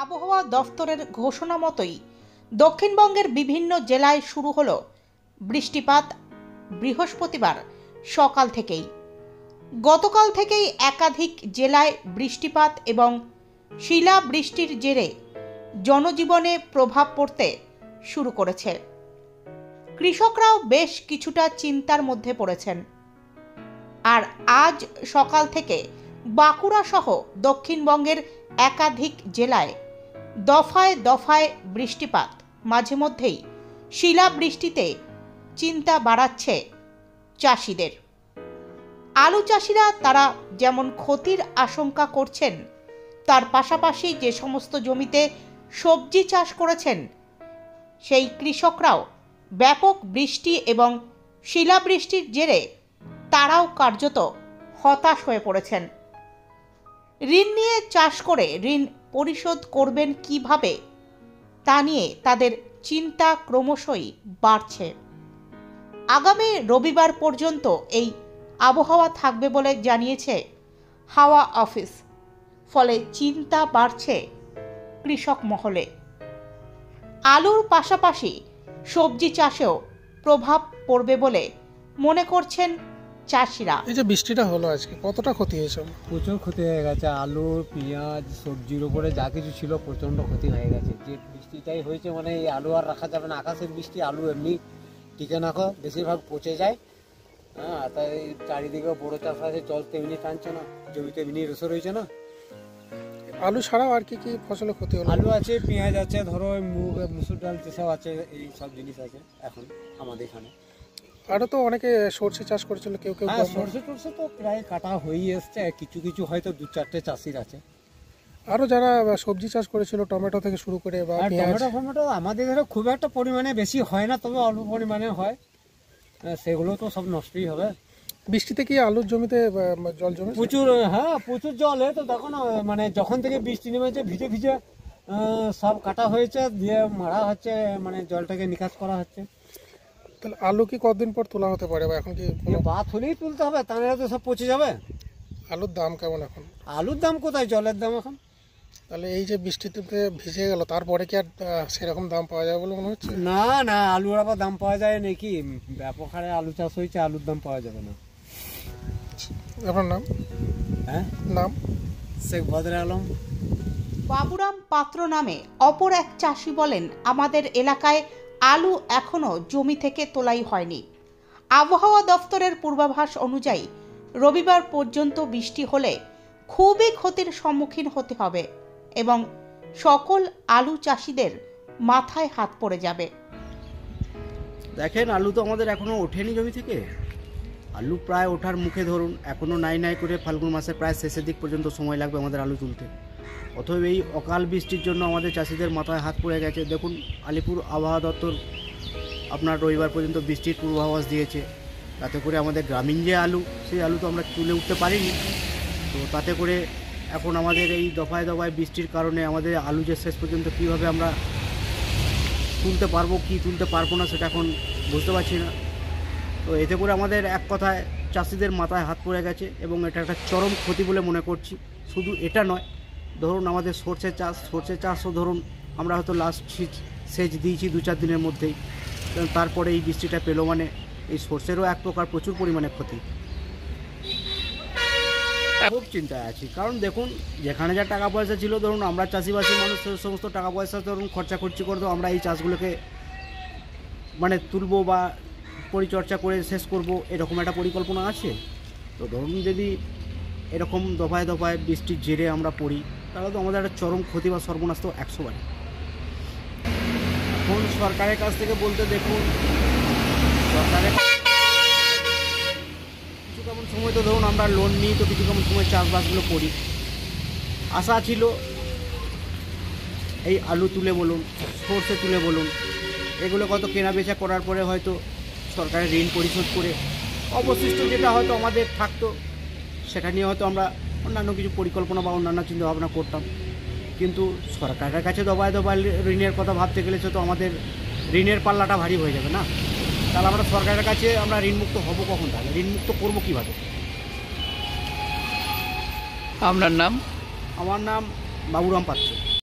আবহাওয়া দফতরের ঘোষণা মতোই দক্ষিণবঙ্গের বিভিন্ন জেলায় শুরু হলো বৃষ্টিপাত। বৃহস্পতিবার সকাল থেকেই গতকাল থেকেই একাধিক জেলায় বৃষ্টিপাত এবং শিলাবৃষ্টির জেরে জনজীবনে প্রভাব পড়তে শুরু করেছে। কৃষকরাও বেশ কিছুটা চিন্তার মধ্যে পড়েছেন। আর আজ সকাল থেকে বাঁকুড়া সহ দক্ষিণবঙ্গের একাধিক জেলায় দফায় দফায় বৃষ্টিপাত, মাঝে মধ্যেই শিলাবৃষ্টিতে চিন্তা বাড়াচ্ছে চাষিদের। আলু চাষিরা তারা যেমন ক্ষতির আশঙ্কা করছেন, তার পাশাপাশি যে সমস্ত জমিতে সবজি চাষ করেছেন সেই কৃষকরাও ব্যাপক বৃষ্টি এবং শিলাবৃষ্টির জেরে তারাও কার্যত হতাশ হয়ে পড়েছেন। ঋণ নিয়ে চাষ করে ঋণ পরিশোধ করবেন কিভাবে, তা নিয়ে তাদের চিন্তা ক্রমশই বাড়ছে। আগামী রবিবার পর্যন্ত এই আবহাওয়া থাকবে বলে জানিয়েছে হাওয়া অফিস। ফলে চিন্তা বাড়ছে কৃষক মহলে। আলুর পাশাপাশি সবজি চাষেও প্রভাব পড়বে বলে মনে করছেন চাষিরা। এই যে বৃষ্টিটা হলো আজকে, কতটা ক্ষতি হয়েছে? প্রচুর ক্ষতি হয়ে গেছে। আলু, পেঁয়াজ, সবজির উপরে যা কিছু ছিল প্রচণ্ড ক্ষতি হয়ে গেছে। যে বৃষ্টিটাই হয়েছে মানে এই আলু আর রাখা যাবে না। আকাশের বৃষ্টি, আলু এমনি টিকে না, বেশিরভাগ পচে যায়। হ্যাঁ, তাই চারিদিকে বড়ো চাষ আছে, জল তেমনি টানছে না, জমিতে এমনি রসে রয়েছে না। আলু ছাড়াও আর কি কি ফসলের ক্ষতি হলো? আলু আছে, পেঁয়াজ আছে, ধরো মুগ, মুসুর ডাল যেসব আছে, এই সব জিনিস আছে এখন আমাদের এখানে। আরও তো অনেকে সর্ষে চাষ করেছিল, কেউ কেউ। সর্ষে টর্ষে তো প্রায় কাটা হয়েই এসছে। কিছু কিছু হয়তো দু চারটে চাষির আছে। আরও যারা সবজি চাষ করেছিল, টমেটো থেকে শুরু করে বা টমেটো আমাদের এখানে খুব একটা পরিমাণে বেশি হয় না, তবে অল্প পরিমাণে হয়। সেগুলো তো সব নষ্টই হবে। বৃষ্টিতে কি আলুর জমিতে জল জমে? প্রচুর, হ্যাঁ প্রচুর জল। তো দেখো না, মানে যখন থেকে বৃষ্টি নেমেছে ভিজে ভিজে সব কাটা হয়েছে, দিয়ে মারা হচ্ছে, মানে জলটাকে নিকাশ করা হচ্ছে। তাহলে আলু কি কতদিন পর তোলা হতে পারে, বা এখন কি বাদ হলেই তুলতে হবে, তা নাহলে তো সব পচে যাবে। আলুর দাম কেমন এখন? আলুর দাম কোথায়, জলের দাম এখন। তাহলে এই যে বৃষ্টিতে ভিজে গেল, তারপরে কি আর সেরকম দাম পাওয়া যাবে বলে মনে হচ্ছে? না না, আলুর আবার দাম পাওয়া যায় নাকি? ব্যাপক হারে আলু চাষ হয়েছে, আলুর দাম পাওয়া যাবে না। আপনার নাম? হ্যাঁ, নাম শেখ বদর আলম। বাবুরাম পাত্র নামে অপর এক চাষি বলেন, আমাদের এলাকায় আলু এখনো জমি থেকে তোলাই হয়নি। আবহাওয়া দফতরের পূর্বাভাস অনুযায়ী রবিবার পর্যন্ত বৃষ্টি হলে খুবই ক্ষতির সম্মুখীন হতে হবে এবং সকল আলু চাষিদের মাথায় হাত পড়ে যাবে। দেখেন, আলু তো আমাদের এখনো ওঠেনি জমি থেকে। আলু প্রায় ওঠার মুখে, ধরুন এখনো নাই নাই করে ফাল্গুন মাসের প্রায় শেষের দিক পর্যন্ত সময় লাগবে আমাদের আলু তুলতে। অতএব এই অকাল বৃষ্টির জন্য আমাদের চাষিদের মাথায় হাত পড়ে গেছে। দেখুন, আলিপুর আবহাওয়া দপ্তর আপনার রবিবার পর্যন্ত বৃষ্টির পূর্বাভাস দিয়েছে। তাতে করে আমাদের গ্রামীণ যে আলু, সেই আলু তো আমরা তুলে উঠতে পারিনি। তো তাতে করে এখন আমাদের এই দফায় দফায় বৃষ্টির কারণে আমাদের আলু যে শেষ পর্যন্ত কীভাবে আমরা তুলতে পারবো কি তুলতে পারবো না, সেটা এখন বুঝতে পারছি না। তো এতে করে আমাদের এক কথায় চাষিদের মাথায় হাত পড়ে গেছে এবং এটা একটা চরম ক্ষতি বলে মনে করছি। শুধু এটা নয়, ধরুন আমাদের সর্ষে চাষও ধরুন আমরা হয়তো লাস্ট সেচ দিয়েছি 2-4 দিনের মধ্যেই, তারপরে এই বৃষ্টিটা পেলো মানে এই সর্ষেরও এক প্রকার প্রচুর পরিমাণে ক্ষতি। খুব চিন্তায় আছি, কারণ দেখুন যেখানে যা টাকা পয়সা ছিল, ধরুন আমরা চাষিবাসী মানুষ, সমস্ত টাকা পয়সা ধরুন খরচাখরচি করে তো আমরা এই চাষগুলোকে মানে তুলবো বা পরিচর্যা করে শেষ করব, এরকম একটা পরিকল্পনা আছে। তো ধরুন যদি এরকম দফায় দফায় বৃষ্টির জেরে আমরা পড়ি, তাহলে তো আমাদের একটা চরম ক্ষতি বা সর্বনাশ তো 100 বারে। এখন সরকারের কাছ থেকে বলতে, দেখুন সরকারের কিছু কেমন সময় তো ধরুন আমরা লোন নিই, তো কিছু কেমন সময় চাষবাসগুলো করি। আশা ছিল এই আলু তুলে বলুন, সর্ষে তুলে বলুন, এগুলো কত কেনা বেচা করার পরে হয়তো সরকারের ঋণ পরিশোধ করে অবশিষ্ট যেটা হয়তো আমাদের থাকতো, সেটা নিয়ে হয়তো আমরা অন্যান্য কিছু পরিকল্পনা বা অন্যান্য চিন্তাভাবনা করতাম। কিন্তু সরকারের কাছে দফায় দফায় ঋণের কথা ভাবতে গেলে তো আমাদের ঋণের পাল্লাটা ভারী হয়ে যাবে না। তাহলে আমরা সরকারের কাছে আমরা ঋণমুক্ত হব কখন? তাহলে ঋণমুক্ত করবো কীভাবে? আপনার নাম? আমার নাম বাবুরাম পাত্র।